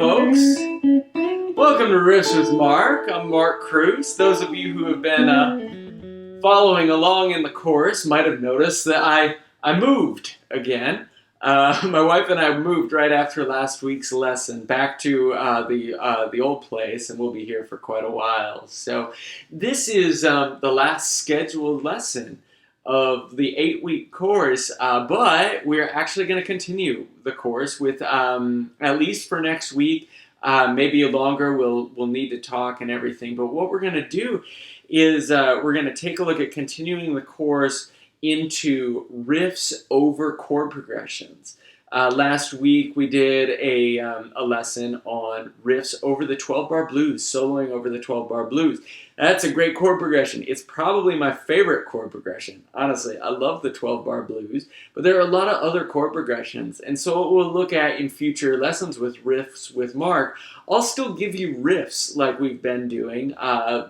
folks. Welcome to Riffs with Mark. I'm Mark Cruz. Those of you who have been following along in the course might have noticed that I moved again. My wife and I moved right after last week's lesson back to the old place, and we'll be here for quite a while. So this is the last scheduled lesson of the 8-week course, but we're actually going to continue the course with at least for next week, maybe longer. We'll need to talk and everything, but what we're going to do is we're going to take a look at continuing the course into riffs over chord progressions. Last week we did a lesson on riffs over the 12-bar blues, soloing over the 12-bar blues. That's a great chord progression. It's probably my favorite chord progression. Honestly, I love the 12-bar blues, but there are a lot of other chord progressions. And so what we'll look at in future lessons with Riffs with Mark, I'll still give you riffs like we've been doing,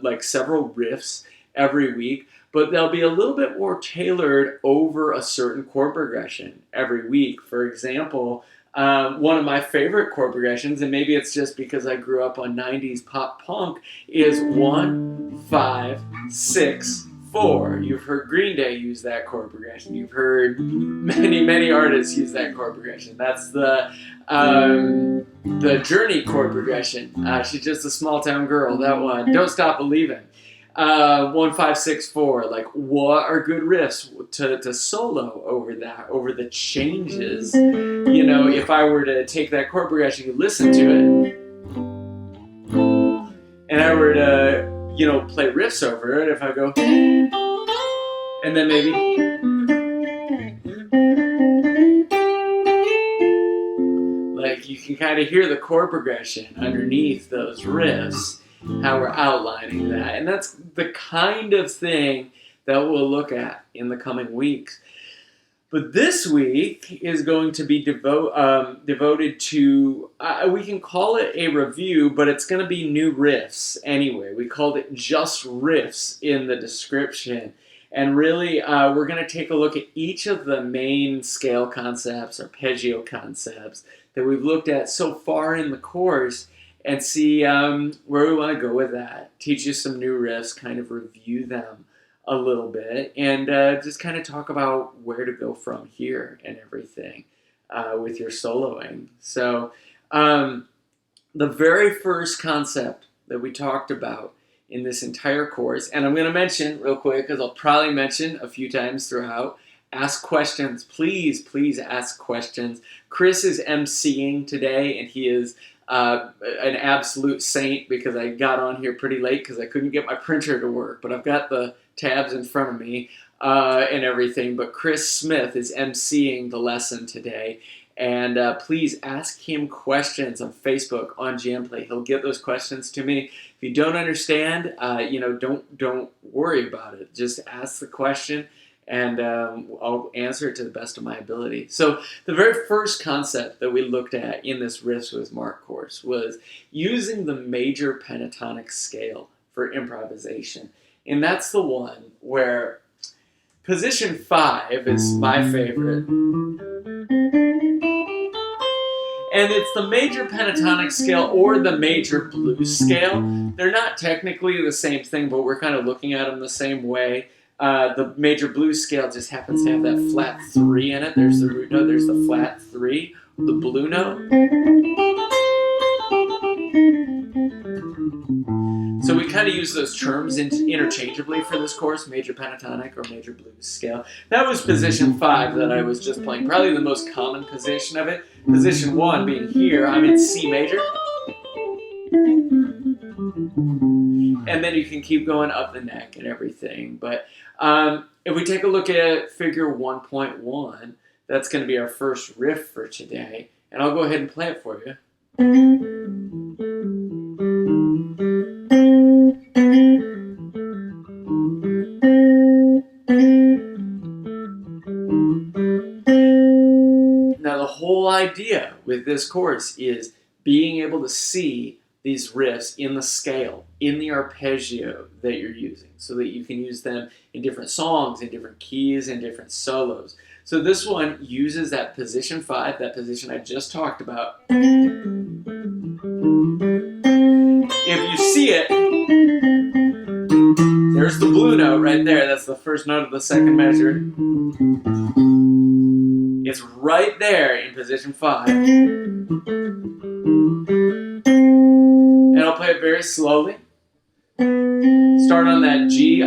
like several riffs every week, but they'll be a little bit more tailored over a certain chord progression every week. For example, one of my favorite chord progressions, and maybe it's just because I grew up on 90s pop punk, is 1, 5, 6, 4. You've heard Green Day use that chord progression. You've heard many artists use that chord progression. That's the Journey chord progression. She's just a small town girl. That one. Don't Stop Believing. 1, 5, 6, 4. Like, what are good riffs to solo over that, over the changes? You know, if I were to take that chord progression, you listen to it, and I were to, you know, play riffs over it, if I go, and then maybe, like, you can kind of hear the chord progression underneath those riffs, how we're outlining that. And that's the kind of thing that we'll look at in the coming weeks. But this week is going to be devoted to, we can call it a review, but it's going to be new riffs anyway. We called it just riffs in the description. And really, we're going to take a look at each of the main scale concepts, arpeggio concepts, that we've looked at so far in the course, and see where we want to go with that. Teach you some new riffs, kind of review them a little bit, and just kind of talk about where to go from here and everything with your soloing. So the very first concept that we talked about in this entire course, and I'm going to mention real quick, because I'll probably mention a few times throughout, ask questions. Please ask questions. Chris is emceeing today, and he is an absolute saint, because I got on here pretty late because I couldn't get my printer to work, but I've got the tabs in front of me and everything. But Chris Smith is emceeing the lesson today, and please ask him questions on Facebook, on Jamplay. He'll get those questions to me. If you don't understand, don't worry about it. Just ask the question, and I'll answer it to the best of my ability. So the very first concept that we looked at in this Riffs with Mark course was using the major pentatonic scale for improvisation. And that's the one where position 5 is my favorite. And it's the major pentatonic scale or the major blues scale. They're not technically the same thing, but we're kind of looking at them the same way. The major blues scale just happens to have that flat 3 in it. There's the root note, there's the flat 3, the blue note. So we kind of use those terms interchangeably for this course, major pentatonic or major blues scale. That was position 5 that I was just playing, probably the most common position of it. Position 1 being here, I'm in C major. And then you can keep going up the neck and everything. But if we take a look at figure 1.1, that's going to be our first riff for today. And I'll go ahead and play it for you. Now the whole idea with this course is being able to see these riffs in the scale, in the arpeggio that you're using, so that you can use them in different songs, in different keys, and different solos. So this one uses that position 5, that position I just talked about, If you see it, there's the blue note right there. That's the first note of the second measure. It's right there in position 5. And I'll play it very slowly. Start on that G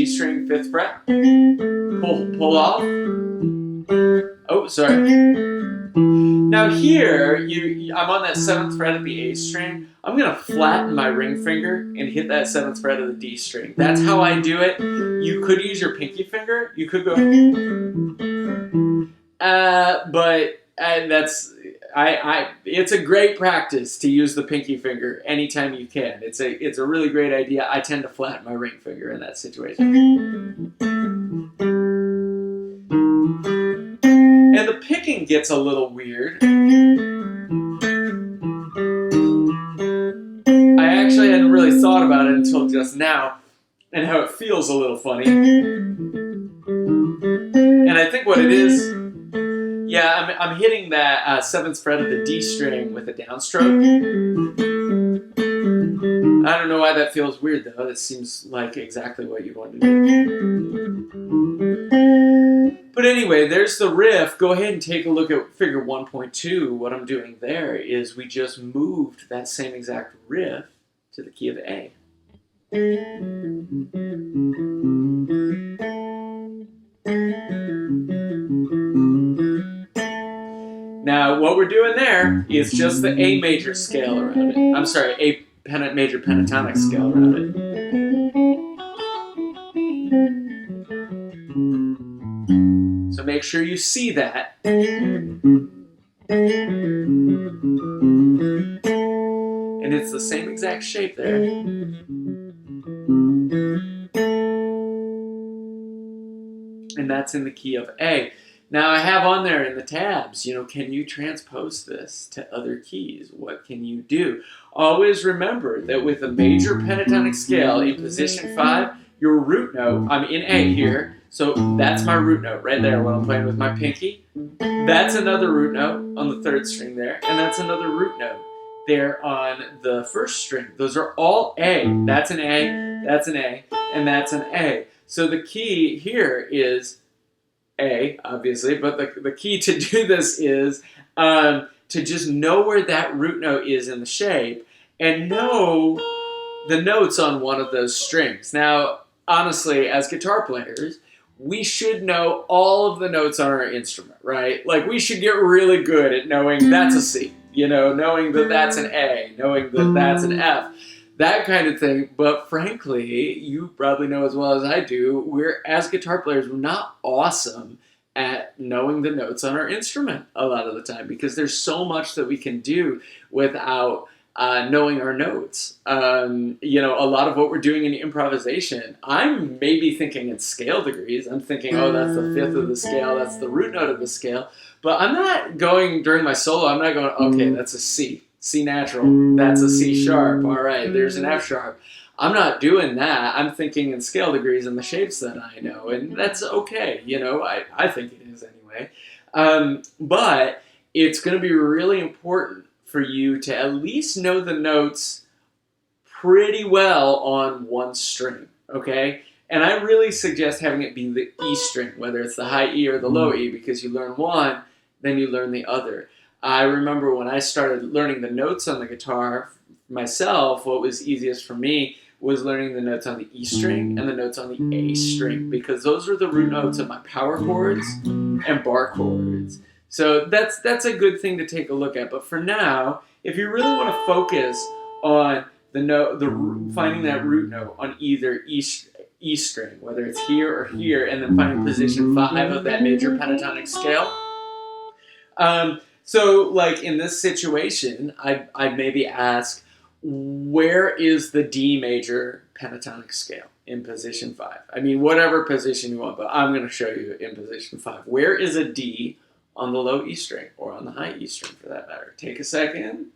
string 5th fret. Pull off. Oh, sorry. Now here, I'm on that 7th fret of the A string. I'm going to flatten my ring finger and hit that 7th fret of the D string. That's how I do it. You could use your pinky finger. You could go... it's a great practice to use the pinky finger anytime you can. It's a really great idea. I tend to flatten my ring finger in that situation. And the picking gets a little weird. I actually hadn't really thought about it until just now, and how it feels a little funny. And I think what it is, yeah, I'm hitting that 7th fret of the D string with a downstroke. I don't know why that feels weird though. That seems like exactly what you want to do. But anyway, there's the riff. Go ahead and take a look at figure 1.2. What I'm doing there is we just moved that same exact riff to the key of A. Now, what we're doing there is just the A major scale around it. I'm sorry, A major pentatonic scale around it. So make sure you see that. And it's the same exact shape there. And that's in the key of A. Now I have on there in the tabs, can you transpose this to other keys? What can you do? Always remember that with a major pentatonic scale in position 5, your root note, I'm in A here, so that's my root note right there when I'm playing with my pinky. That's another root note on the 3rd string there, and that's another root note there on the 1st string. Those are all A. That's an A, that's an A, and that's an A. So the key here is A, obviously, but the key to do this is to just know where that root note is in the shape and know the notes on one of those strings. Now, honestly, as guitar players, we should know all of the notes on our instrument, right? Like, we should get really good at knowing that's a C, knowing that that's an A, knowing that that's an F, that kind of thing. But frankly, you probably know as well as I do, as guitar players, we're not awesome at knowing the notes on our instrument a lot of the time, because there's so much that we can do without knowing our notes. A lot of what we're doing in improvisation, I'm maybe thinking in scale degrees. I'm thinking, oh, that's the 5th of the scale, that's the root note of the scale. But I'm not going, during my solo, I'm not going, okay, that's a C. C natural, that's a C sharp, all right, there's an F sharp. I'm not doing that. I'm thinking in scale degrees and the shapes that I know, and that's okay, I think it is anyway. But it's going to be really important for you to at least know the notes pretty well on one string, okay? And I really suggest having it be the E string, whether it's the high E or the low E, because you learn one, then you learn the other. I remember when I started learning the notes on the guitar myself, what was easiest for me was learning the notes on the E string and the notes on the A string, because those are the root notes of my power chords and bar chords. So that's a good thing to take a look at. But for now, if you really want to focus on finding that root note on either E string, whether it's here or here, and then finding position 5 of that major pentatonic scale. So like in this situation, I'd maybe ask, where is the D major pentatonic scale in position 5? I mean, whatever position you want, but I'm going to show you in position 5. Where is a D on the low E string, or on the high E string for that matter? Take a second.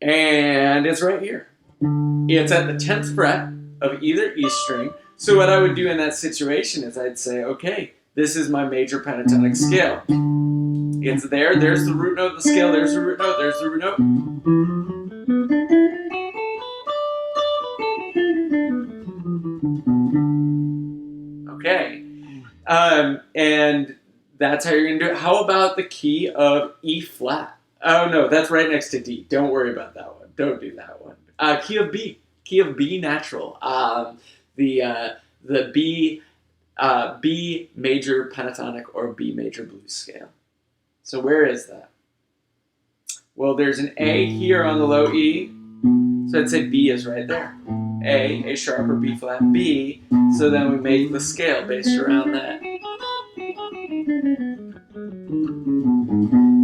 And it's right here. It's at the 10th fret of either E string. So what I would do in that situation is I'd say, okay, this is my major pentatonic scale. It's there. There's the root note, the scale. There's the root note. There's the root note. Okay. And that's how you're going to do it. How about the key of E flat? Oh, no, that's right next to D. Don't worry about that one. Don't do that one. Key of B. Key of B natural. The B major pentatonic or B major blues scale. So where is that? Well, there's an A here on the low E. So I'd say B is right there. A sharp or B flat, B. So then we make the scale based around that.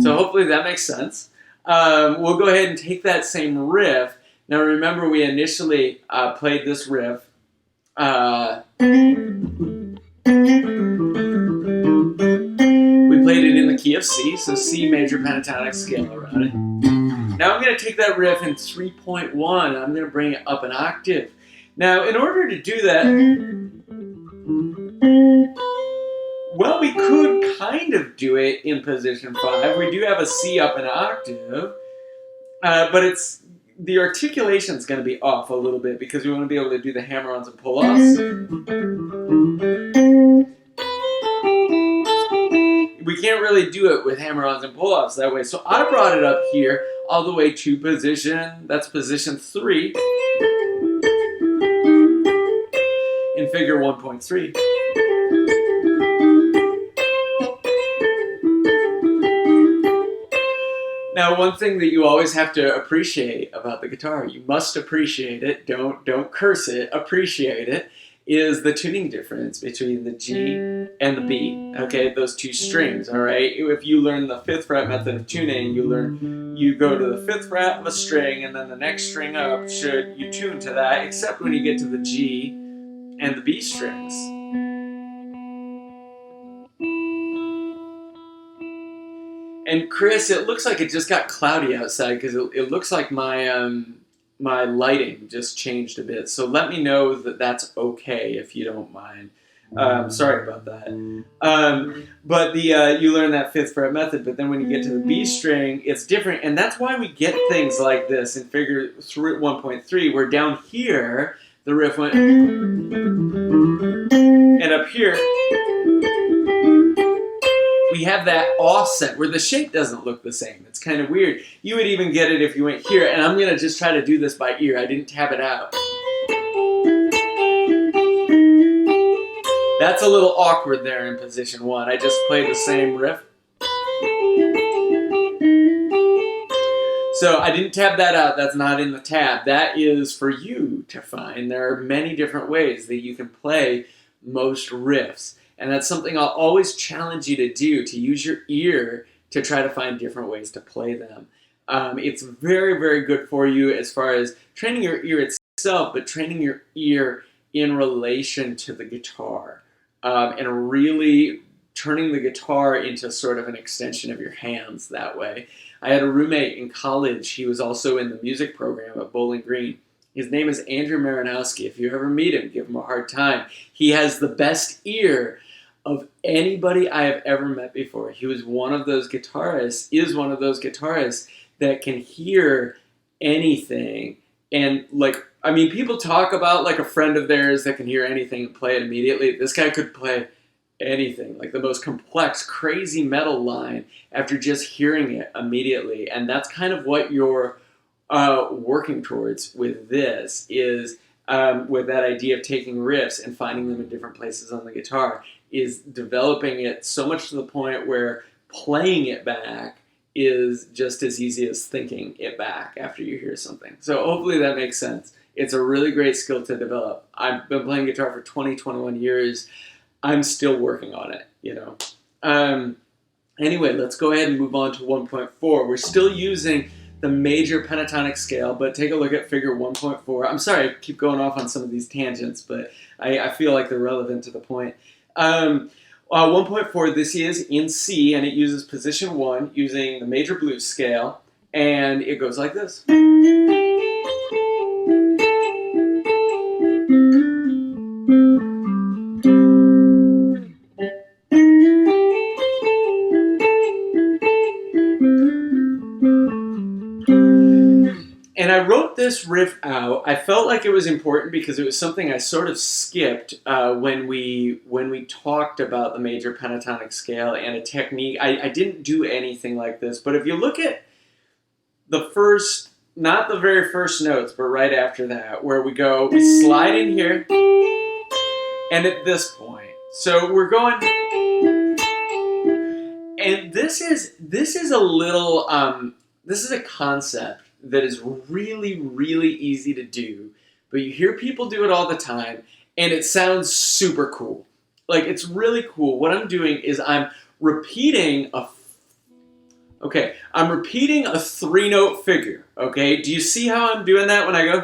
So hopefully that makes sense. We'll go ahead and take that same riff. Now remember we initially played this riff. We played it in the key of C, so C major pentatonic scale around it. Now I'm going to take that riff in 3.1 and I'm going to bring it up an octave. Now in order to do that, well, we could kind of do it in position 5. We do have a C up an octave, but the articulation is going to be off a little bit because we want to be able to do the hammer-ons and pull-offs. We can't really do it with hammer-ons and pull-offs that way, so I brought it up here all the way to position 3 in figure 1.3. Now, one thing that you always have to appreciate about the guitar, you must appreciate it, don't curse it, appreciate it, is the tuning difference between the G and the B, okay, those two strings, all right? If you learn the 5th fret method of tuning, you go to the 5th fret of a string, and then the next string up, you tune to that, except when you get to the G and the B strings. And Chris, it looks like it just got cloudy outside because it looks like my my lighting just changed a bit. So let me know that that's okay if you don't mind. Sorry about that. But you learn that 5th fret method, but then when you get to the B string, it's different, and that's why we get things like this in figure 1.3, where down here the riff went, and up here we have that offset where the shape doesn't look the same. It's kind of weird. You would even get it if you went here, and I'm going to just try to do this by ear. I didn't tab it out. That's a little awkward there in position 1. I just played the same riff. So I didn't tab that out. That's not in the tab. That is for you to find. There are many different ways that you can play most riffs. And that's something I'll always challenge you to do, to use your ear to try to find different ways to play them. It's very, very good for you as far as training your ear itself, but training your ear in relation to the guitar. And really turning the guitar into sort of an extension of your hands that way. I had a roommate in college. He was also in the music program at Bowling Green. His name is Andrew Marinowski. If you ever meet him, give him a hard time. He has the best ear of anybody I have ever met before. He was one of those guitarists, is one of those guitarists that can hear anything. And people talk about like a friend of theirs that can hear anything and play it immediately. This guy could play anything, like the most complex, crazy metal line after just hearing it immediately. And that's kind of what you're working towards with this, is with that idea of taking riffs and finding them in different places on the guitar, is developing it so much to the point where playing it back is just as easy as thinking it back after you hear something. So hopefully that makes sense. It's a really great skill to develop. I've been playing guitar for 21 years. I'm still working on it, you know. Anyway, let's go ahead and move on to 1.4. We're still using the major pentatonic scale, but take a look at figure 1.4. I'm sorry I keep going off on some of these tangents, but I feel like they're relevant to the point. 1.4, this is in C, and it uses position 1 using the major blues scale, and it goes like this. And I wrote this riff out. I felt like it was important because it was something I sort of skipped when we talked about the major pentatonic scale and a technique. I didn't do anything like this, but if you look at the first, not the very first notes, but right after that, where we slide in here, and at this point, so we're going, and this is a little, this is a concept that is really, really easy to do, but you hear people do it all the time, and it sounds super cool. Like, it's really cool. What I'm doing is I'm repeating a 3-note figure, okay? Do you see how I'm doing that when I go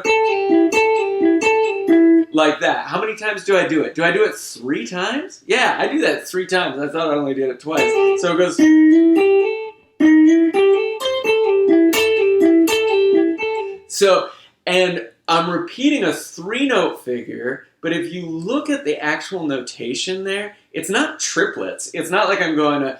like that? How many times do I do it? Do I do it 3 times? Yeah, I do that 3 times. I thought I only did it twice. So it goes... So, and I'm repeating a 3-note figure, but if you look at the actual notation there, it's not triplets. It's not like I'm going to...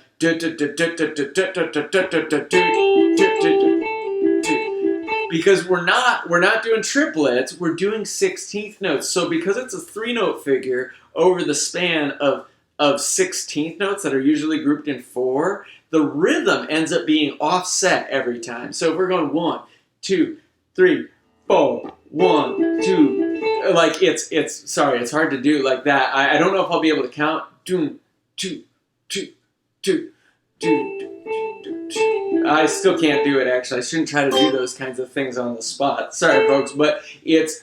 Because we're not doing triplets, we're doing 16th notes. So because it's a 3-note figure over the span of 16th notes that are usually grouped in 4, the rhythm ends up being offset every time. So if we're going 1, 2, 3, 4, 1, 2, like it's sorry, it's hard to do like that. I don't know if I'll be able to count. 2, 2, 2, 2, 2. I still can't do it, actually. I shouldn't try to do those kinds of things on the spot. Sorry, folks, but it's...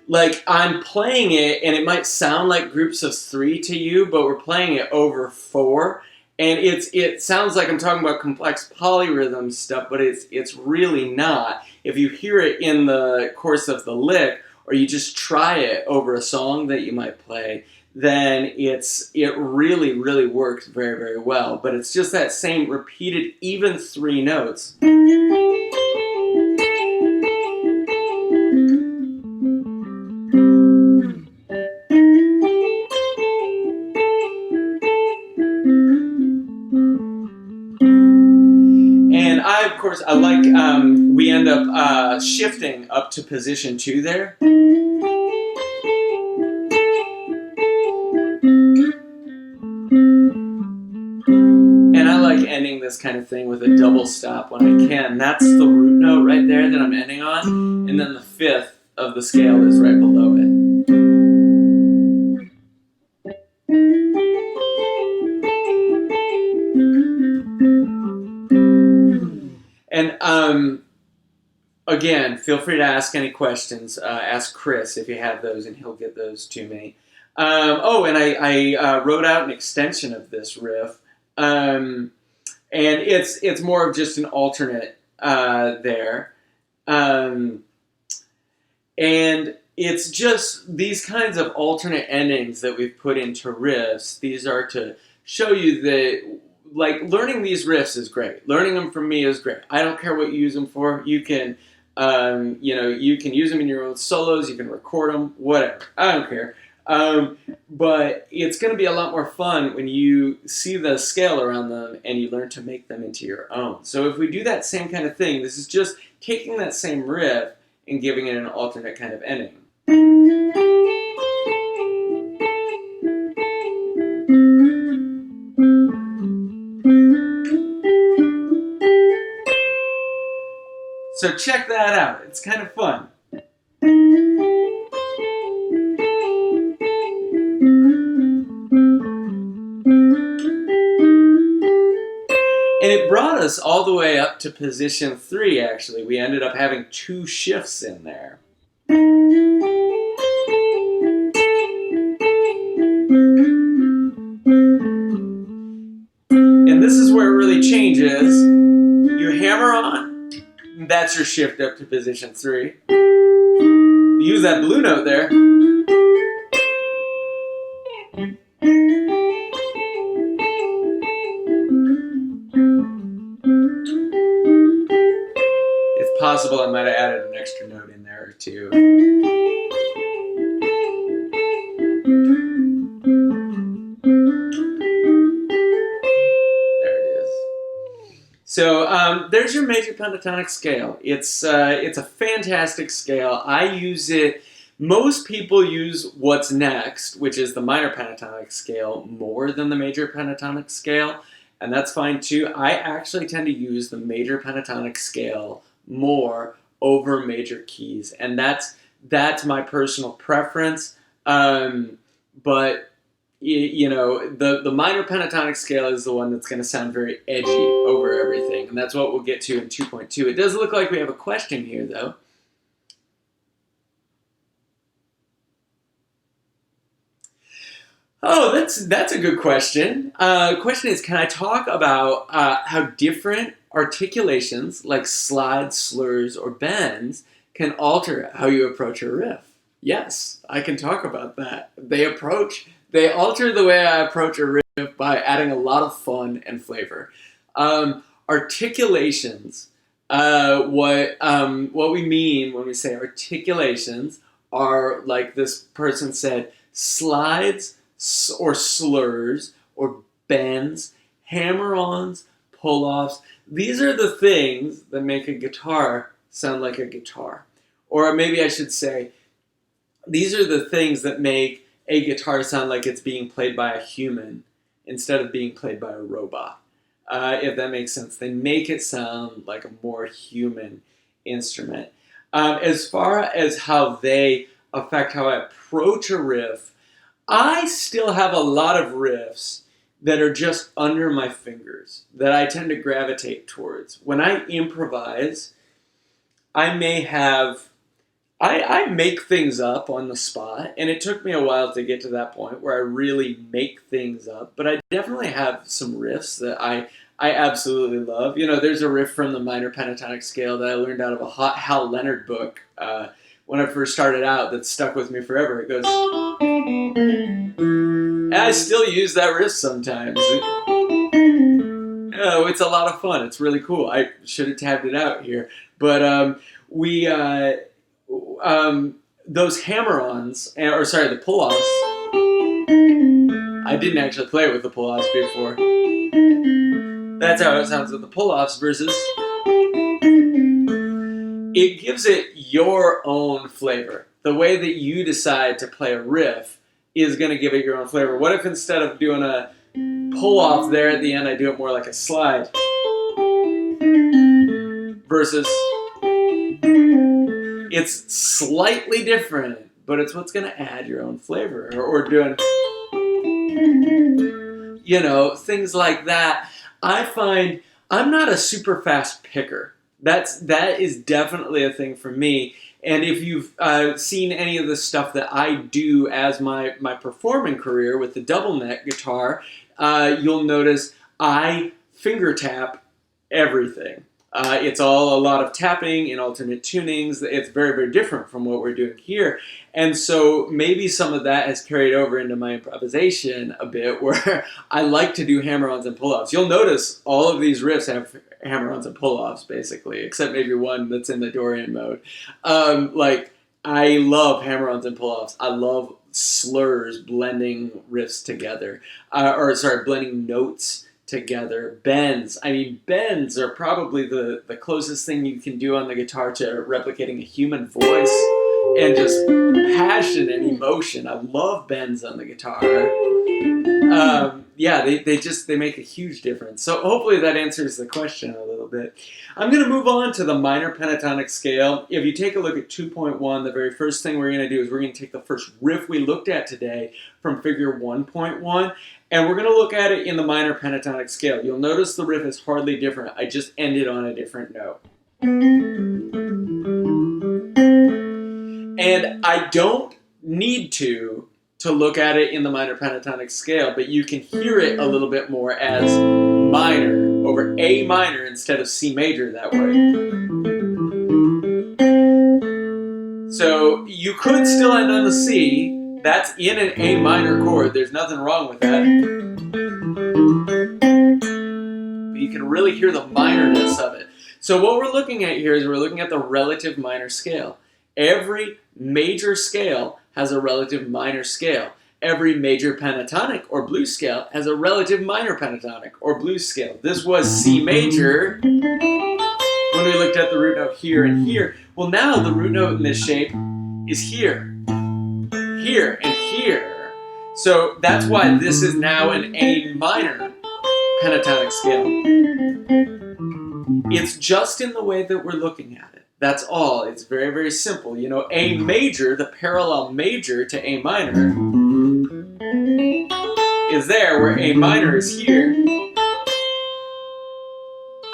Like, I'm playing it, and it might sound like groups of 3 to you, but we're playing it over 4. And it sounds like I'm talking about complex polyrhythm stuff, but it's really not. If you hear it in the course of the lick, or you just try it over a song that you might play, then it really, really works very, very well. But it's just that same repeated, even 3 notes. And of course, I like, we end up shifting up to position 2 there. And I like ending this kind of thing with a double stop when I can. That's the root note right there that I'm ending on. And then the 5th of the scale is right below it. And again, feel free to ask any questions. Ask Chris if you have those, and he'll get those to me. And I wrote out an extension of this riff. And it's more of just an alternate there. And it's just these kinds of alternate endings that we've put into riffs. These are to show you that, like, learning these riffs is great. Learning them from me is great. I don't care what you use them for. You can, you can use them in your own solos. You can record them, whatever. I don't care. But it's going to be a lot more fun when you see the scale around them and you learn to make them into your own. So if we do that same kind of thing, this is just taking that same riff and giving it an alternate kind of ending. So check that out. It's kind of fun. And it brought us all the way up to position 3, actually. We ended up having 2 shifts in there. And this is where it really changes. You hammer on, that's your shift up to position 3. You use that blue note there. If possible, I might have added an extra note in there or 2. There it is. So there's your major pentatonic scale. It's a fantastic scale. I use it. Most people use what's next, which is the minor pentatonic scale, more than the major pentatonic scale, and that's fine too. I actually tend to use the major pentatonic scale more over major keys, and that's my personal preference. But the minor pentatonic scale is the one that's going to sound very edgy over everything, and that's what we'll get to in 2.2. It does look like we have a question here, though. Oh, that's a good question. The question is, can I talk about how different articulations, like slides, slurs, or bends, can alter how you approach a riff? Yes, I can talk about that. They alter the way I approach a riff by adding a lot of fun and flavor. Articulations, what we mean when we say articulations are, like this person said, slides or slurs or bends, hammer-ons, pull-offs. These are the things that make a guitar sound like a guitar. Or maybe I should say, these are the things that make a guitar sound like it's being played by a human instead of being played by a robot. If that makes sense. They make it sound like a more human instrument. As far as how they affect how I approach a riff, I still have a lot of riffs that are just under my fingers that I tend to gravitate towards. When I improvise, I make things up on the spot, and it took me a while to get to that point where I really make things up, but I definitely have some riffs that I absolutely love. There's a riff from the minor pentatonic scale that I learned out of a Hal Leonard book when I first started out that stuck with me forever. It goes... And I still use that riff sometimes. It's a lot of fun. It's really cool. I should have tabbed it out here. But those hammer-ons, the pull-offs, I didn't actually play it with the pull-offs before. That's how it sounds with the pull-offs versus... It gives it your own flavor. The way that you decide to play a riff is going to give it your own flavor. What if instead of doing a pull-off there at the end, I do it more like a slide? Versus... It's slightly different, but it's what's going to add your own flavor. Or doing... things like that. I find I'm not a super fast picker. That is definitely a thing for me. And if you've seen any of the stuff that I do as my performing career with the double neck guitar, you'll notice I finger tap everything. It's all a lot of tapping in alternate tunings. It's very, very different from what we're doing here. And so maybe some of that has carried over into my improvisation a bit, where I like to do hammer-ons and pull-offs. You'll notice all of these riffs have hammer-ons and pull-offs, basically, except maybe one that's in the Dorian mode. I love hammer-ons and pull-offs. I love slurs blending riffs together. Blending notes together. Bends. Bends are probably the closest thing you can do on the guitar to replicating a human voice and just passion and emotion. I love bends on the guitar. They make a huge difference. So hopefully that answers the question a little bit. I'm going to move on to the minor pentatonic scale. If you take a look at 2.1, the very first thing we're going to do is we're going to take the first riff we looked at today from figure 1.1, and we're going to look at it in the minor pentatonic scale. You'll notice the riff is hardly different. I just ended on a different note. And I don't need to look at it in the minor pentatonic scale, but you can hear it a little bit more as minor over A minor instead of C major that way. So you could still end on the C. That's in an A minor chord. There's nothing wrong with that. But you can really hear the minorness of it. So what we're looking at here is we're looking at the relative minor scale. Every major scale has a relative minor scale. every major pentatonic or blues scale has a relative minor pentatonic or blues scale. This was C major when we looked at the root note here and here. Well, now the root note in this shape is here, here, and here. So that's why this is now an A minor pentatonic scale. It's just in the way that we're looking at it. That's all. It's very, very simple. You know, A major, the parallel major to A minor, is there, where A minor is here.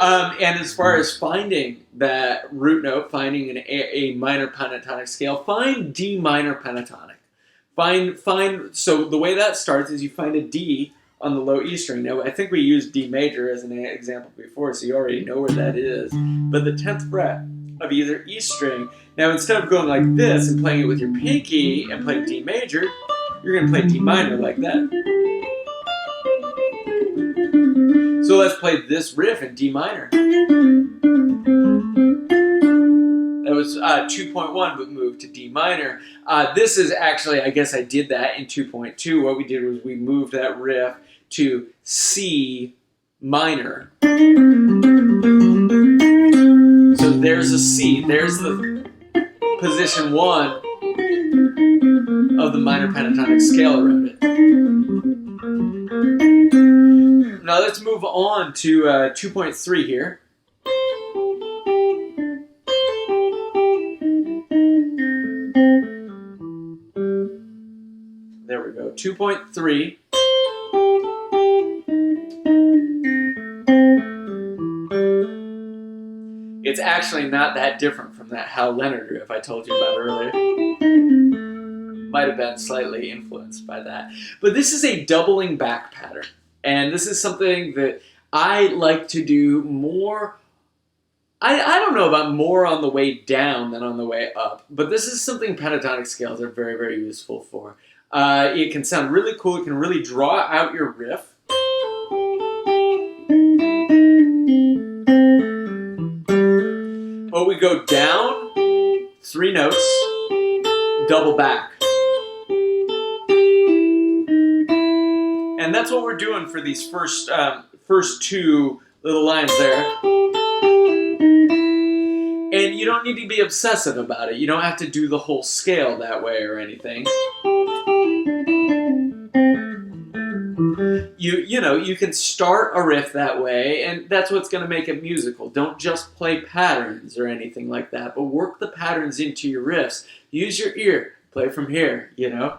And as far as finding that root note, finding an A minor pentatonic scale, find D minor pentatonic. So the way that starts is you find a D on the low E string. Now, I think we used D major as an example before, so you already know where that is. But the 10th fret of either E string. Now, instead of going like this and playing it with your pinky and playing D major, you're going to play D minor like that. So let's play this riff in D minor. That was 2.1, but moved to D minor. This is actually, I guess I did that in 2.2. What we did was we moved that riff to C minor. So there's a C. There's the position 1 of the minor pentatonic scale around it. Now let's move on to 2.3 here. There we go, 2.3. It's actually not that different from that Hal Leonard riff I told you about earlier. Might have been slightly influenced by that. But this is a doubling back pattern. And this is something that I like to do more. I don't know about more on the way down than on the way up. But this is something pentatonic scales are very, very useful for. It can sound really cool. It can really draw out your riff. But we go down 3 notes, double back. And that's what we're doing for these first 2 little lines there. And you don't need to be obsessive about it. You don't have to do the whole scale that way or anything. You know, you can start a riff that way, and that's what's going to make it musical. Don't just play patterns or anything like that, but work the patterns into your riffs. Use your ear. Play from here, you know.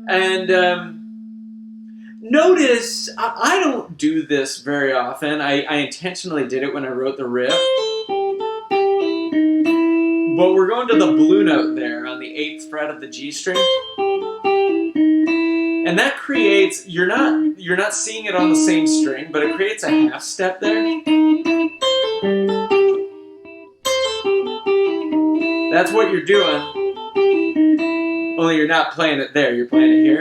And notice, I don't do this very often. I intentionally did it when I wrote the riff. But we're going to the blue note there on the 8th fret of the G string. And that creates, you're not seeing it on the same string, but it creates a half step there. That's what you're doing. Only you're not playing it there, you're playing it here.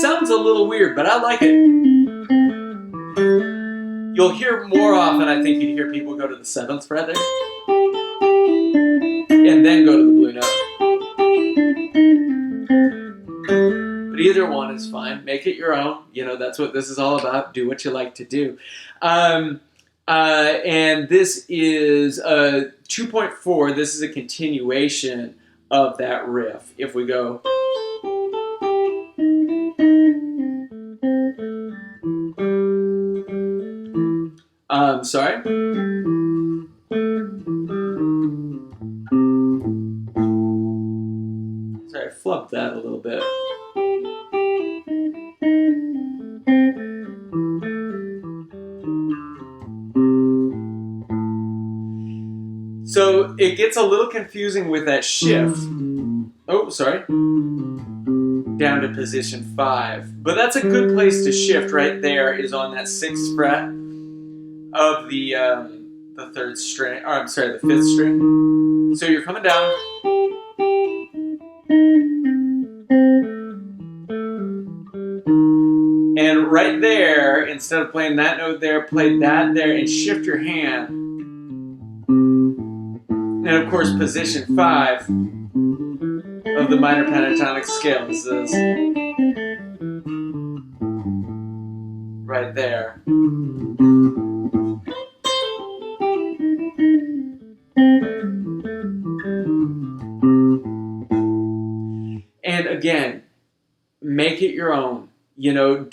Sounds a little weird, but I like it. You'll hear more often, I think you'd hear people go to the 7th fret there. And then go to the blue note. But either one is fine. Make it your own. You know, that's what this is all about. Do what you like to do. And this is 2.4. This is a continuation of that riff. If we go... sorry. Sorry, I flubbed that a little bit. So it gets a little confusing with that shift. Oh, sorry. Down to position 5. But that's a good place to shift right there, is on that 6th fret of the 3rd string, or I'm sorry, the 5th string. So you're coming down. And right there, instead of playing that note there, play that there and shift your hand. And of course, position 5 of the minor pentatonic scale is this. Right there. And again, make it your own. You know,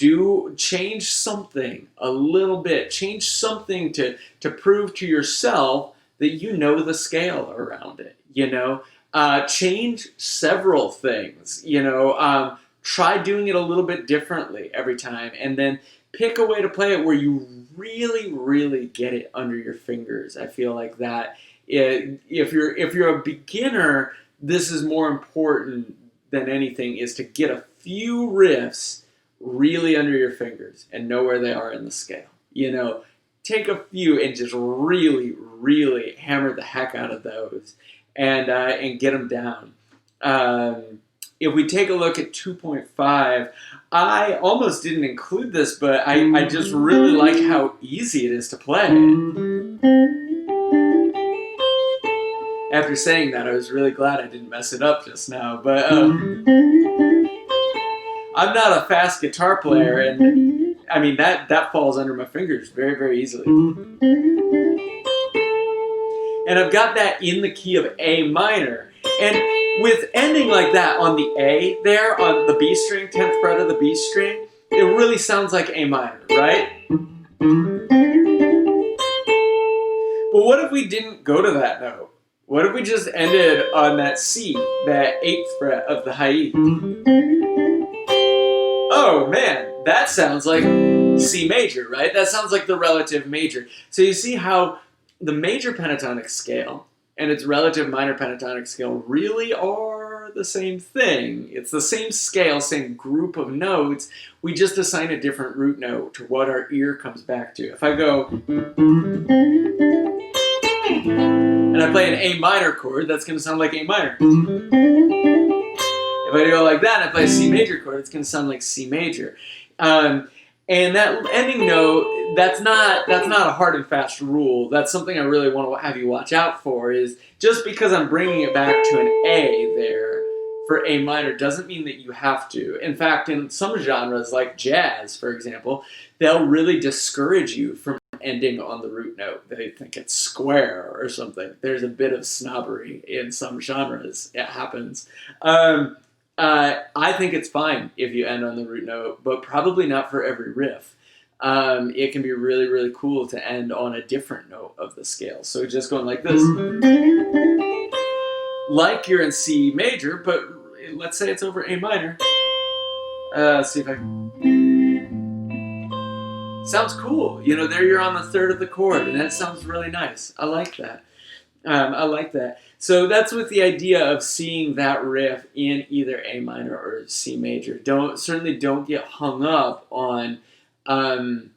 change something a little bit. Change something to prove to yourself that you know the scale around it. You know, change several things. You know, try doing it a little bit differently every time, and then pick a way to play it where you really, really get it under your fingers. I feel like that. If you're a beginner, this is more important than anything, is to get a few riffs really under your fingers and know where they are in the scale. You know, take a few and just really, really hammer the heck out of those and get them down. If we take a look at 2.5, I almost didn't include this, but I just really like how easy it is to play. After saying that, I was really glad I didn't mess it up just now. But I'm not a fast guitar player, and I mean that falls under my fingers very, very easily. And I've got that in the key of A minor. And with ending like that on the A there, on the B string, 10th fret of the B string, it really sounds like A minor, right? But what if we didn't go to that note? What if we just ended on that C, that 8th fret of the high E? Oh man, that sounds like C major, right? That sounds like the relative major. So you see how the major pentatonic scale and its relative minor pentatonic scale really are the same thing. It's the same scale, same group of notes. We just assign a different root note to what our ear comes back to. If I go and I play an A minor chord, that's going to sound like A minor. If I go like that and I play a C major chord, it's going to sound like C major. And that ending note, that's not a hard and fast rule. That's something I really want to have you watch out for, is just because I'm bringing it back to an A there for A minor doesn't mean that you have to. In fact, in some genres like jazz, for example, they'll really discourage you from ending on the root note. They think it's square or something. There's a bit of snobbery in some genres. It happens. I think it's fine if you end on the root note, but probably not for every riff. It can be really, really cool to end on a different note of the scale. So just going like this. Like you're in C major, but let's say it's over A minor. Let's see if I can... Sounds cool. You know, there you're on the third of the chord, and that sounds really nice. I like that. I like that. So that's with the idea of seeing that riff in either A minor or C major. Certainly don't get hung up on the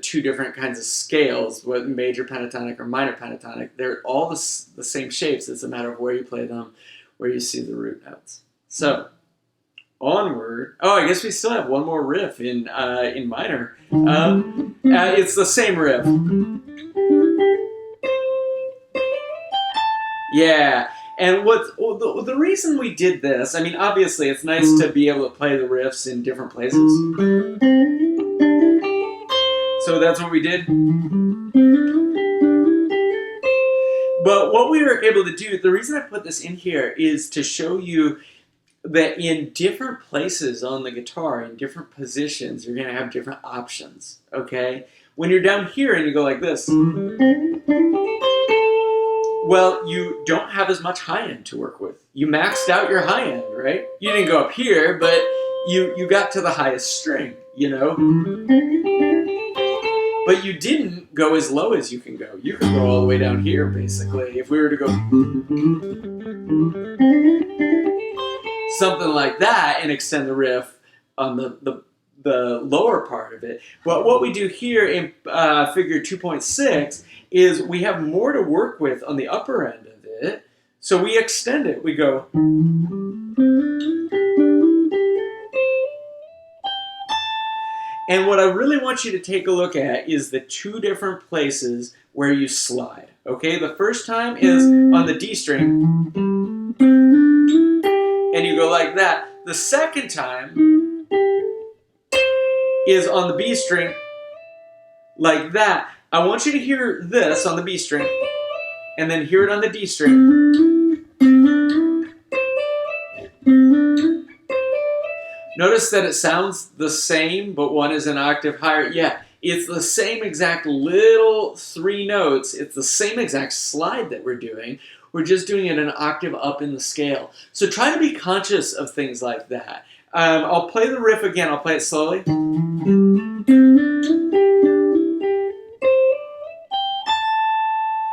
two different kinds of scales, whether major pentatonic or minor pentatonic. They're all the same shapes. It's a matter of where you play them, where you see the root notes. So onward. Oh, I guess we still have one more riff in minor. It's the same riff. Yeah, and the reason we did this, I mean, obviously it's nice to be able to play the riffs in different places. So that's what we did. But what we were able to do, the reason I put this in here is to show you that in different places on the guitar, in different positions, you're going to have different options, okay? When you're down here and you go like this, well, you don't have as much high end to work with. You maxed out your high end, right? You didn't go up here, but you got to the highest string, you know? But you didn't go as low as you can go. You can go all the way down here, basically. If we were to go something like that and extend the riff on the lower part of it. But what we do here in figure 2.6 is we have more to work with on the upper end of it. So we extend it. We go. And what I really want you to take a look at is the two different places where you slide. Okay, the first time is on the D string, and you go like that. The second time is on the B string, like that. I want you to hear this on the B string, and then hear it on the D string. Notice that it sounds the same, but one is an octave higher. Yeah, it's the same exact little 3 notes. It's the same exact slide that we're doing. We're just doing it an octave up in the scale. So try to be conscious of things like that. I'll play the riff again. I'll play it slowly.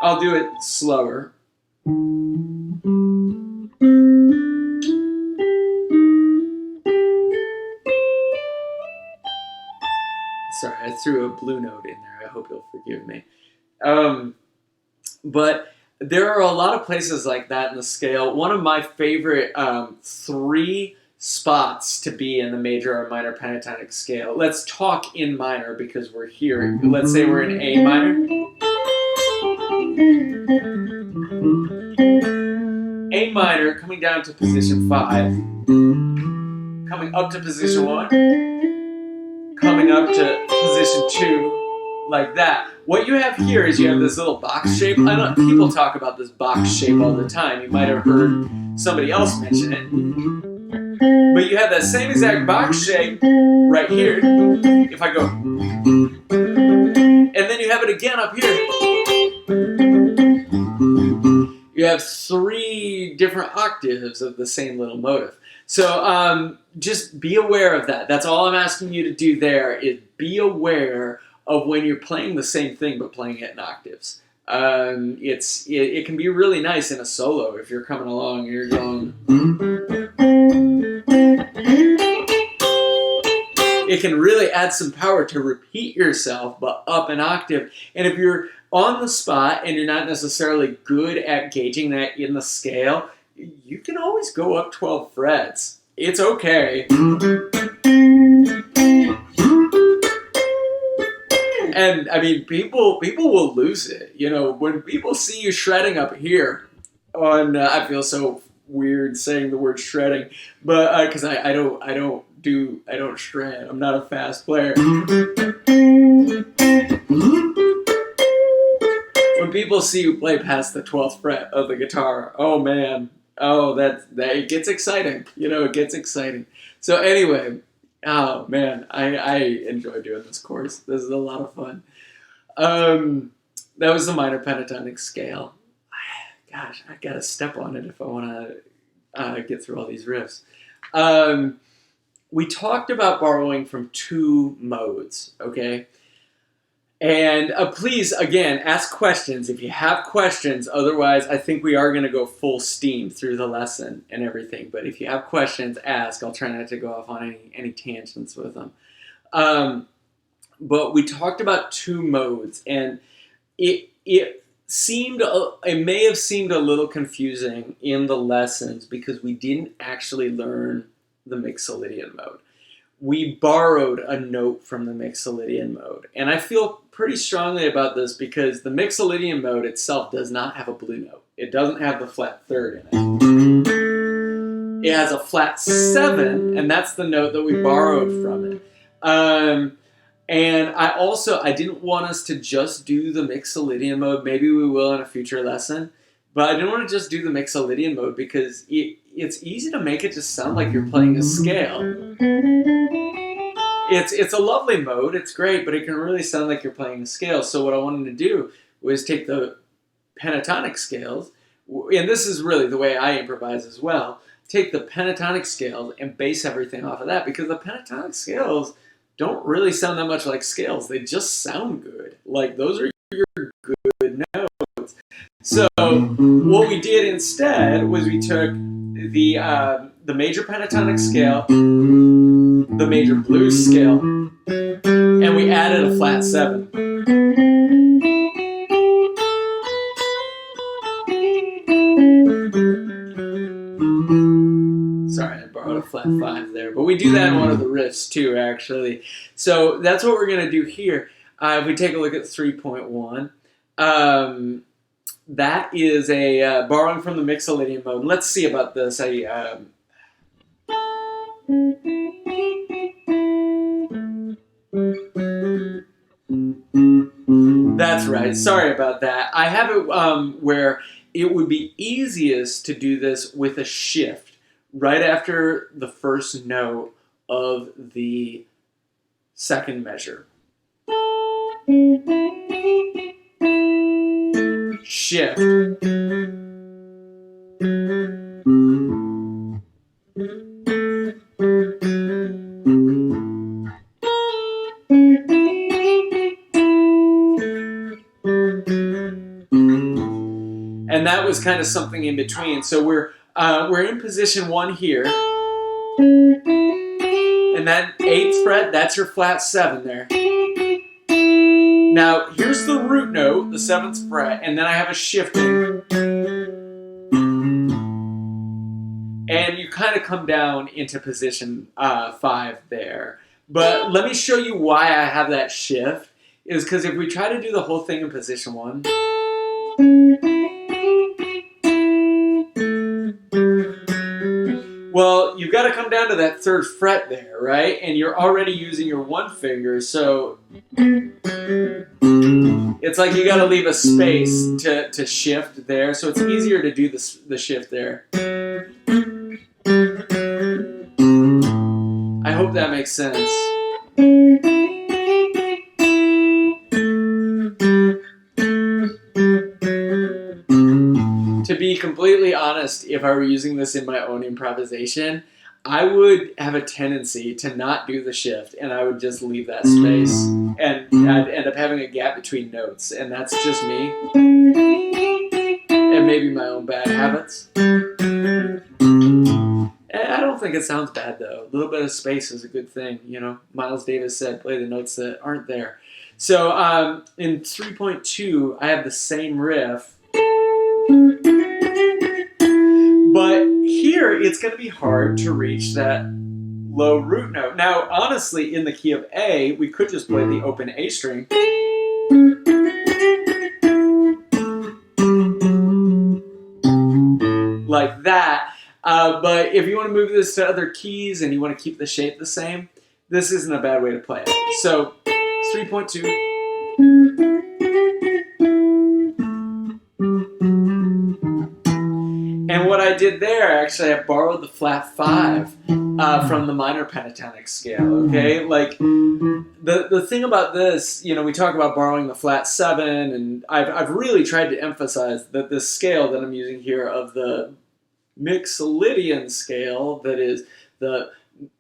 I'll do it slower. Sorry, I threw a blue note in there. I hope you'll forgive me. But there are a lot of places like that in the scale. One of my favorite 3 spots to be in the major or minor pentatonic scale. Let's talk in minor because we're here. Let's say we're in A minor. A minor, coming down to position 5. Coming up to position 1. Coming up to position 2, like that. What you have here is you have this little box shape. People talk about this box shape all the time. You might have heard somebody else mention it. But you have that same exact box shape right here. If I go, and then you have it again up here. You have 3 different octaves of the same little motive. So just be aware of that. That's all I'm asking you to do there is be aware of when you're playing the same thing but playing it in octaves. It can be really nice in a solo if you're coming along and you're going. It can really add some power to repeat yourself but up an octave. And if you're on the spot and you're not necessarily good at gauging that in the scale, you can always go up 12 frets. It's okay. And I mean, people will lose it. You know, when people see you shredding up here on, I feel so weird saying the word shredding, but because I don't shred. I'm not a fast player. When people see you play past the 12th fret of the guitar, oh man, that it gets exciting. You know, it gets exciting. So anyway, oh man, I enjoy doing this course. This is a lot of fun. That was the minor pentatonic scale. Gosh, I gotta step on it if I want to get through all these riffs. We talked about borrowing from 2 modes, okay? And please, again, ask questions if you have questions. Otherwise, I think we are going to go full steam through the lesson and everything. But if you have questions, ask. I'll try not to go off on any tangents with them. But we talked about 2 modes, and it may have seemed a little confusing in the lessons because we didn't actually learn the Mixolydian mode. We borrowed a note from the Mixolydian mode. And I feel pretty strongly about this because the Mixolydian mode itself does not have a blue note. It doesn't have the flat 3rd in it. It has a flat 7, and that's the note that we borrowed from it. And I didn't want us to just do the Mixolydian mode. Maybe we will in a future lesson. But I didn't want to just do the Mixolydian mode because it's easy to make it just sound like you're playing a scale. It's a lovely mode, it's great, but it can really sound like you're playing a scale. So what I wanted to do was take the pentatonic scales, and this is really the way I improvise as well, take the pentatonic scales and base everything off of that, because the pentatonic scales don't really sound that much like scales. They just sound good. Like, those are your good notes. So what we did instead was we took the major pentatonic scale, the major blues scale, and we added a flat 7. Sorry, I borrowed a flat 5 there. But we do that in one of the riffs too, actually. So that's what we're going to do here. If we take a look at 3.1, that is a borrowing from the Mixolydian mode. Let's see about this. That's right. Sorry about that. I have it where it would be easiest to do this with a shift right after the first note of the second measure. Shift. And that was kind of something in between. So we're in position 1 here. And that 8th fret, that's your flat 7 there. Now, here's the root note, the 7th fret, and then I have a shifting. And you kind of come down into position 5 there. But let me show you why I have that shift. Is because if we try to do the whole thing in position 1, well, you've got to come down to that 3rd fret there, right? And you're already using your 1 finger, so it's like you got to leave a space to shift there, so it's easier to do the shift there. I hope that makes sense. To be completely honest, if I were using this in my own improvisation, I would have a tendency to not do the shift, and I would just leave that space, and I'd end up having a gap between notes, and that's just me, and maybe my own bad habits. I don't think it sounds bad, though. A little bit of space is a good thing, you know. Miles Davis said, play the notes that aren't there. So in 3.2, I have the same riff, but here it's going to be hard to reach that low root note. Now, honestly, in the key of A, we could just play the open A string. Like that. But if you want to move this to other keys and you want to keep the shape the same, this isn't a bad way to play it. So, 3.2. And what I did there, actually, I borrowed the flat 5 from the minor pentatonic scale, okay? Like, the thing about this, you know, we talk about borrowing the flat 7, and I've really tried to emphasize that this scale that I'm using here of the Mixolydian scale, that is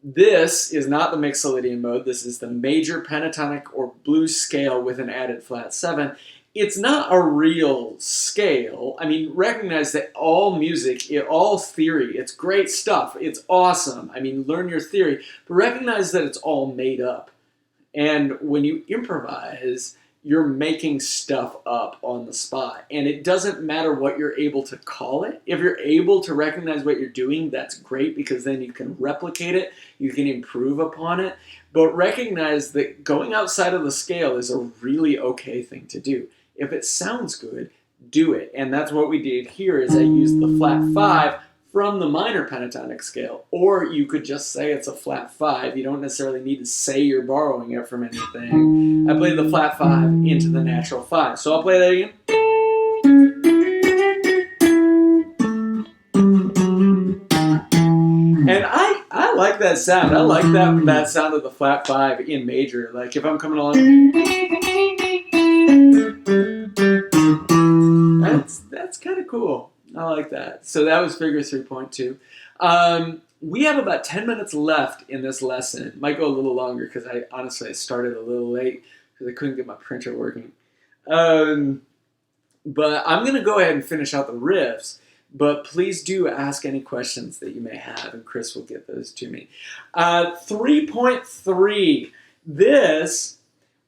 this is not the Mixolydian mode, this is the major pentatonic or blues scale with an added flat 7. It's not a real scale. I mean, recognize that all music, all theory, it's great stuff. It's awesome. I mean, learn your theory, but recognize that it's all made up. And when you improvise, you're making stuff up on the spot. And it doesn't matter what you're able to call it. If you're able to recognize what you're doing, that's great, because then you can replicate it, you can improve upon it. But recognize that going outside of the scale is a really okay thing to do. If it sounds good, do it. And that's what we did here, is I used the flat 5 from the minor pentatonic scale. Or you could just say it's a flat 5. You don't necessarily need to say you're borrowing it from anything. I played the flat 5 into the natural 5. So I'll play that again. And I like that sound. I like that sound of the flat 5 in major. Like if I'm coming along, that's kind of cool. I like that. So that was figure 3.2. We have about 10 minutes left in this lesson. It might go a little longer because I started a little late because I couldn't get my printer working. But I'm going to go ahead and finish out the riffs. But please do ask any questions that you may have, and Chris will get those to me. 3.3.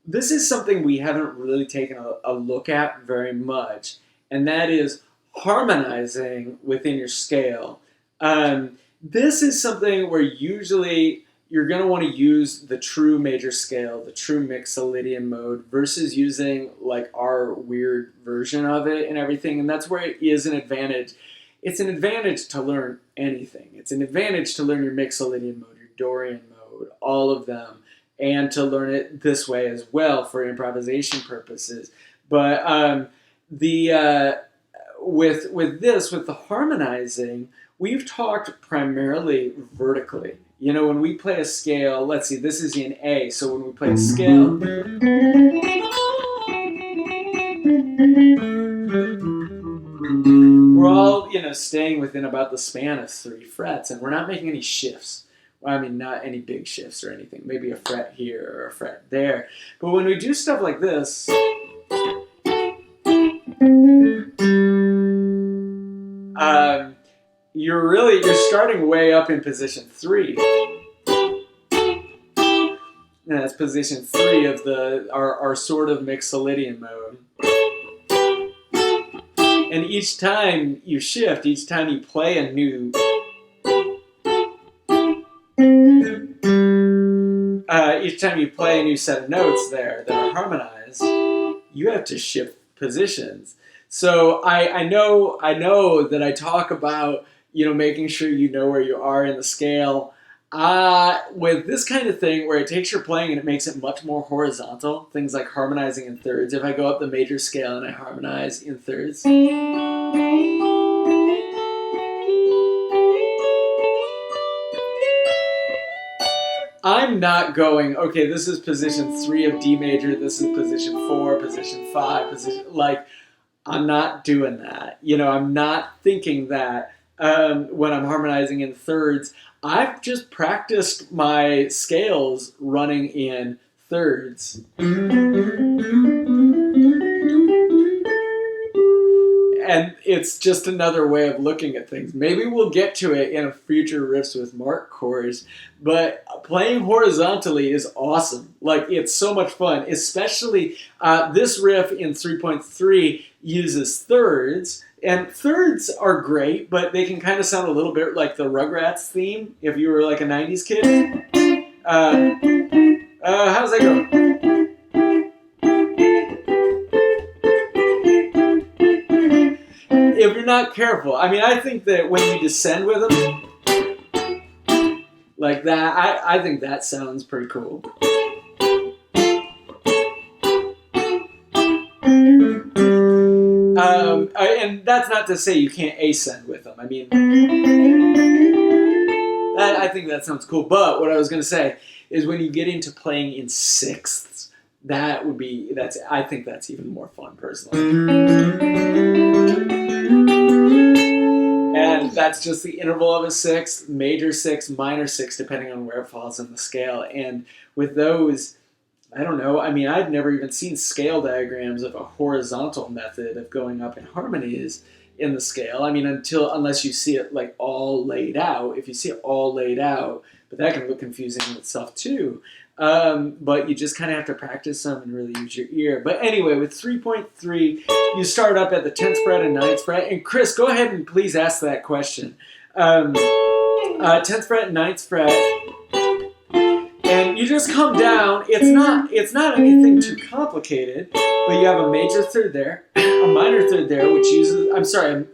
This is something we haven't really taken a look at very much, and that is harmonizing within your scale. This is something where usually you're going to want to use the true major scale, the true mixolydian mode, versus using like our weird version of it and everything. And that's where it is an advantage. It's an advantage to learn anything. It's an advantage to learn your mixolydian mode, your Dorian mode, all of them, and to learn it this way as well for improvisation purposes. But with the harmonizing, we've talked primarily vertically. You know, when we play a scale, let's see, this is in A, so when we play a scale, we're all, you know, staying within about the span of 3 frets, and we're not making any shifts. I mean, not any big shifts or anything. Maybe a fret here or a fret there. But when we do stuff like this, you're starting way up in position 3. And that's position 3 of our sort of mixolydian mode. And each time you shift, each time you play a new set of notes there that are harmonized, you have to shift positions. So I know that I talk about, you know, making sure you know where you are in the scale. With this kind of thing where it takes your playing and it makes it much more horizontal, things like harmonizing in thirds. If I go up the major scale and I harmonize in thirds, I'm not going, okay, this is position 3 of D major, this is position 4, position 5, like, I'm not doing that. You know, I'm not thinking that when I'm harmonizing in thirds. I've just practiced my scales running in thirds. And it's just another way of looking at things. Maybe we'll get to it in a future Riffs with Mark course, but playing horizontally is awesome. Like, it's so much fun, especially this riff in 3.3 uses thirds, and thirds are great, but they can kind of sound a little bit like the Rugrats theme if you were like a 90s kid. How's that go? If you're not careful. I mean, I think that when you descend with them, like that, I think that sounds pretty cool. And that's not to say you can't ascend with them. I mean, I think that sounds cool. But what I was going to say is when you get into playing in sixths, I think that's even more fun personally. And that's just the interval of a sixth, major sixth, minor sixth, depending on where it falls in the scale. And with those, I don't know, I mean, I'd never even seen scale diagrams of a horizontal method of going up in harmonies in the scale. I mean, unless you see it like all laid out. If you see it all laid out, but that can look confusing in itself too. But you just kind of have to practice some and really use your ear. But anyway, with 3.3, you start up at the 10th fret and 9th fret. And Chris, go ahead and please ask that question. 10th fret and 9th fret. And you just come down. It's not anything too complicated, but you have a major third there, a minor third there, which uses,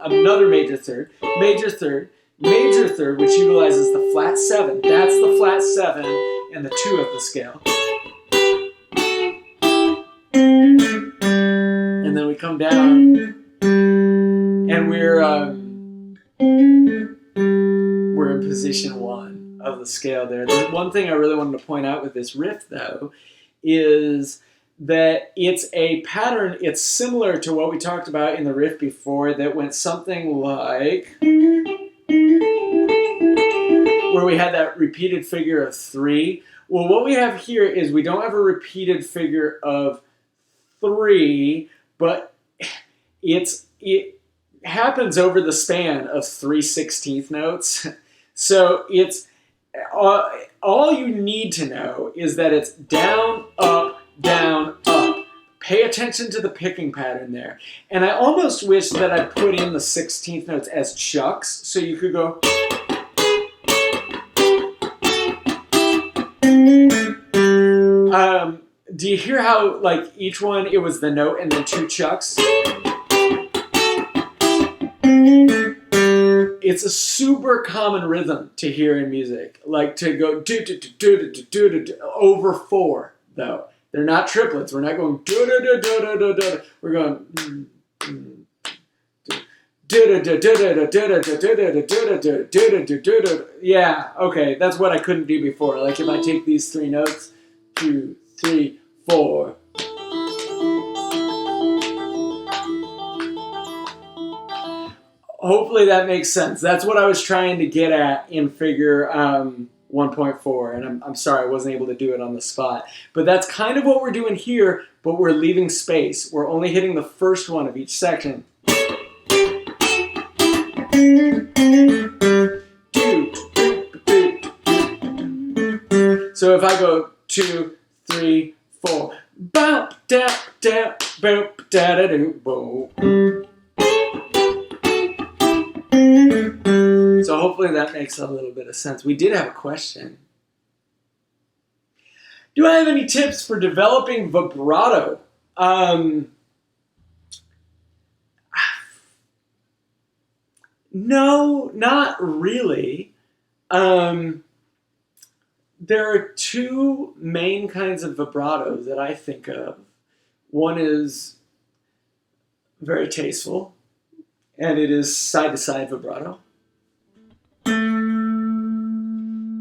another major third, major third, which utilizes the flat 7. That's the flat 7 and the 2 of the scale. And then we come down, and we're in position 1 of the scale there. The one thing I really wanted to point out with this riff, though, is that it's a pattern. It's similar to what we talked about in the riff before that went something like, where we had that repeated figure of 3. Well, what we have here is we don't have a repeated figure of 3, but it happens over the span of 3 16th notes. So it's all you need to know is that it's down, up, down, up. Pay attention to the picking pattern there. And I almost wish that I put in the 16th notes as chucks, so you could go. Do you hear how, like, each one, it was the note and then two chucks? It's a super common rhythm to hear in music. Like to go over 4, though. They're not triplets. We're not going do-do-do-do-do-do-do. We're going yeah, okay, that's what I couldn't do before. Like if I take these 3 notes, 2, 3, 4. Hopefully that makes sense. That's what I was trying to get at in figure 1.4, and I'm sorry I wasn't able to do it on the spot. But that's kind of what we're doing here, but we're leaving space. We're only hitting the first one of each section. So if I go 2, 3, 4, bop, da, da, bop, da, da, do, boom. So hopefully that makes a little bit of sense. We did have a question. Do I have any tips for developing vibrato? No, not really. There are 2 main kinds of vibratos that I think of. One is very tasteful, and it is side-to-side vibrato,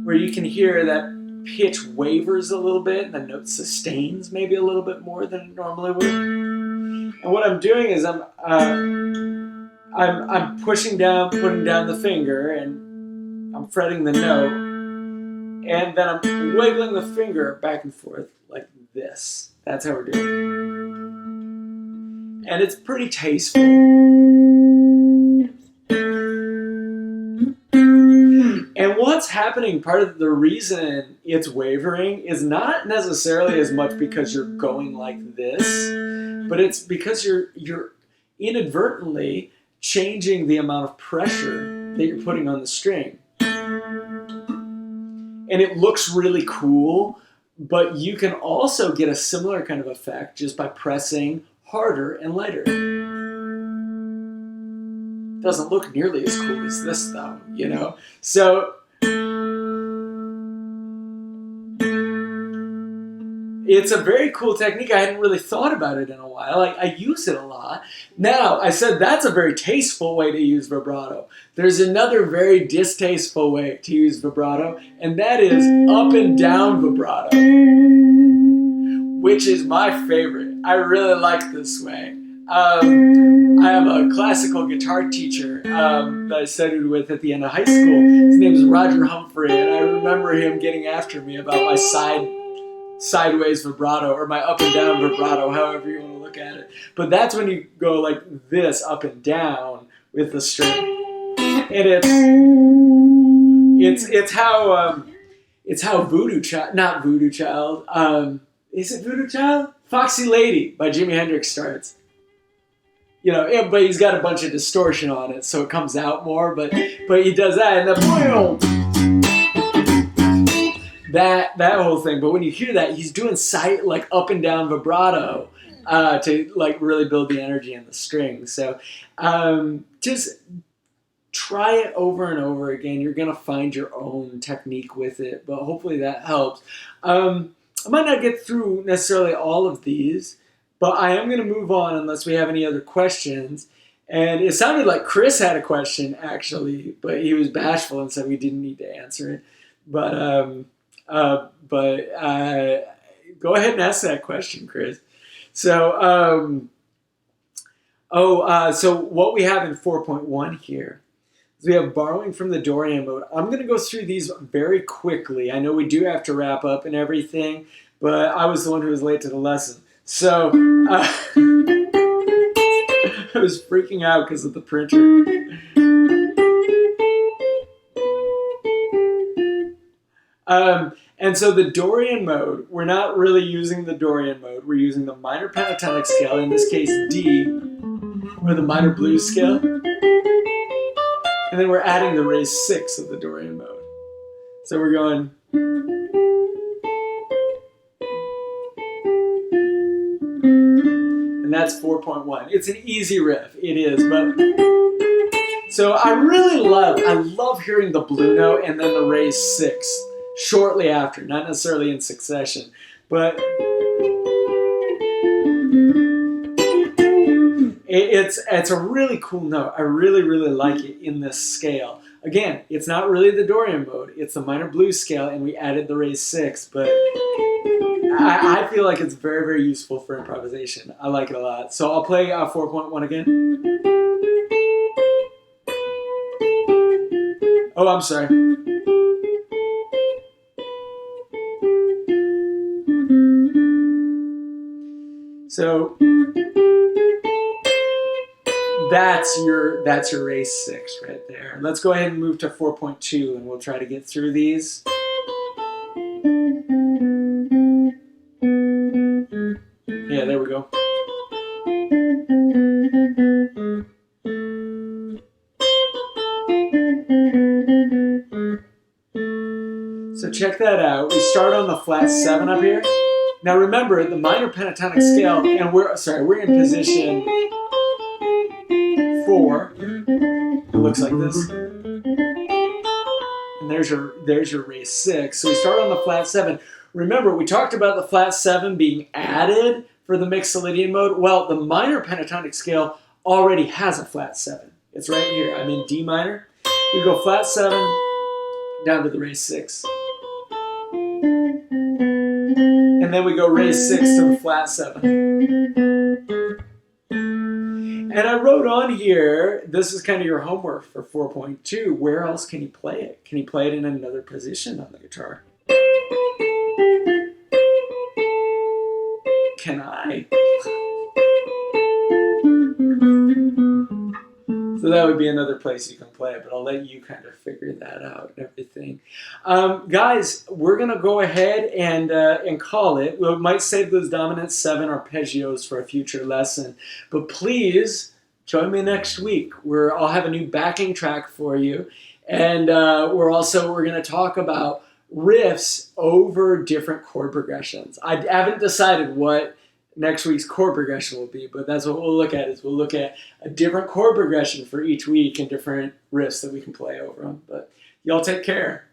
where you can hear that pitch wavers a little bit and the note sustains maybe a little bit more than it normally would. And what I'm doing is I'm pushing down, putting down the finger, and I'm fretting the note. And then I'm wiggling the finger back and forth like this. That's how we're doing it. And it's pretty tasteful. And what's happening, part of the reason it's wavering is not necessarily as much because you're going like this, but it's because you're inadvertently changing the amount of pressure that you're putting on the string. And it looks really cool, but you can also get a similar kind of effect just by pressing harder and lighter. Doesn't look nearly as cool as this though, you know? So it's a very cool technique. I hadn't really thought about it in a while. I use it a lot. Now, I said that's a very tasteful way to use vibrato. There's another very distasteful way to use vibrato, and that is up and down vibrato, which is my favorite. I really like this way. I have a classical guitar teacher that I studied with at the end of high school. His name is Roger Humphrey, and I remember him getting after me about my sideways vibrato or my up and down vibrato, however you want to look at it. But that's when you go like this up and down with the string. And it's how Voodoo Child, not Voodoo Child, is it Voodoo Child? Foxy Lady by Jimi Hendrix starts. You know, but he's got a bunch of distortion on it, so it comes out more, but he does that, and that whole thing. But when you hear that, he's doing like up and down vibrato to like really build the energy in the strings. So just try it over and over again. You're gonna find your own technique with it, but hopefully that helps. I might not get through necessarily all of these, but I am gonna move on unless we have any other questions. And it sounded like Chris had a question actually, but he was bashful and said we didn't need to answer it. But go ahead and ask that question, Chris. So, so what we have in 4.1 here is we have borrowing from the Dorian mode. I'm going to go through these very quickly. I know we do have to wrap up and everything, but I was the one who was late to the lesson. So, I was freaking out because of the printer. And so the Dorian mode, we're not really using the Dorian mode. We're using the minor pentatonic scale, in this case D, or the minor blues scale. And then we're adding the raised 6 of the Dorian mode. So we're going. that's 4.1. It's an easy riff, it is, but so I love hearing the blue note and then the raised 6 shortly after, not necessarily in succession, but it's a really cool note. I really like it in this scale. Again, it's not really the Dorian mode, it's the minor blues scale, and we added the raised 6, but I feel like it's very useful for improvisation. I like it a lot. So I'll play 4.1 again. Oh, I'm sorry. So that's your raised 6 right there. Let's go ahead and move to 4.2 and we'll try to get through these. Yeah, there we go. So check that out. We start on the flat 7 up here. Now remember, the minor pentatonic scale, and we're in position 4. It looks like this. And there's your raised 6. So we start on the flat 7. Remember, we talked about the flat 7 being added for the Mixolydian mode. Well, the minor pentatonic scale already has a flat 7. It's right here. I'm in D minor. We go flat 7 down to the raised 6. And then we go raised 6 to the flat 7. And I wrote on here, this is kind of your homework for 4.2. Where else can you play it? Can you play it in another position on the guitar? Can I? So that would be another place you can play it, but I'll let you kind of figure that out and everything. Guys, we're going to go ahead and call it. We might save those dominant 7 arpeggios for a future lesson, but please join me next week where I'll have a new backing track for you, and we're going to talk about riffs over different chord progressions. I haven't decided what next week's chord progression will be, but that's what we'll look at. We'll look at a different chord progression for each week and different riffs that we can play over them. But y'all take care.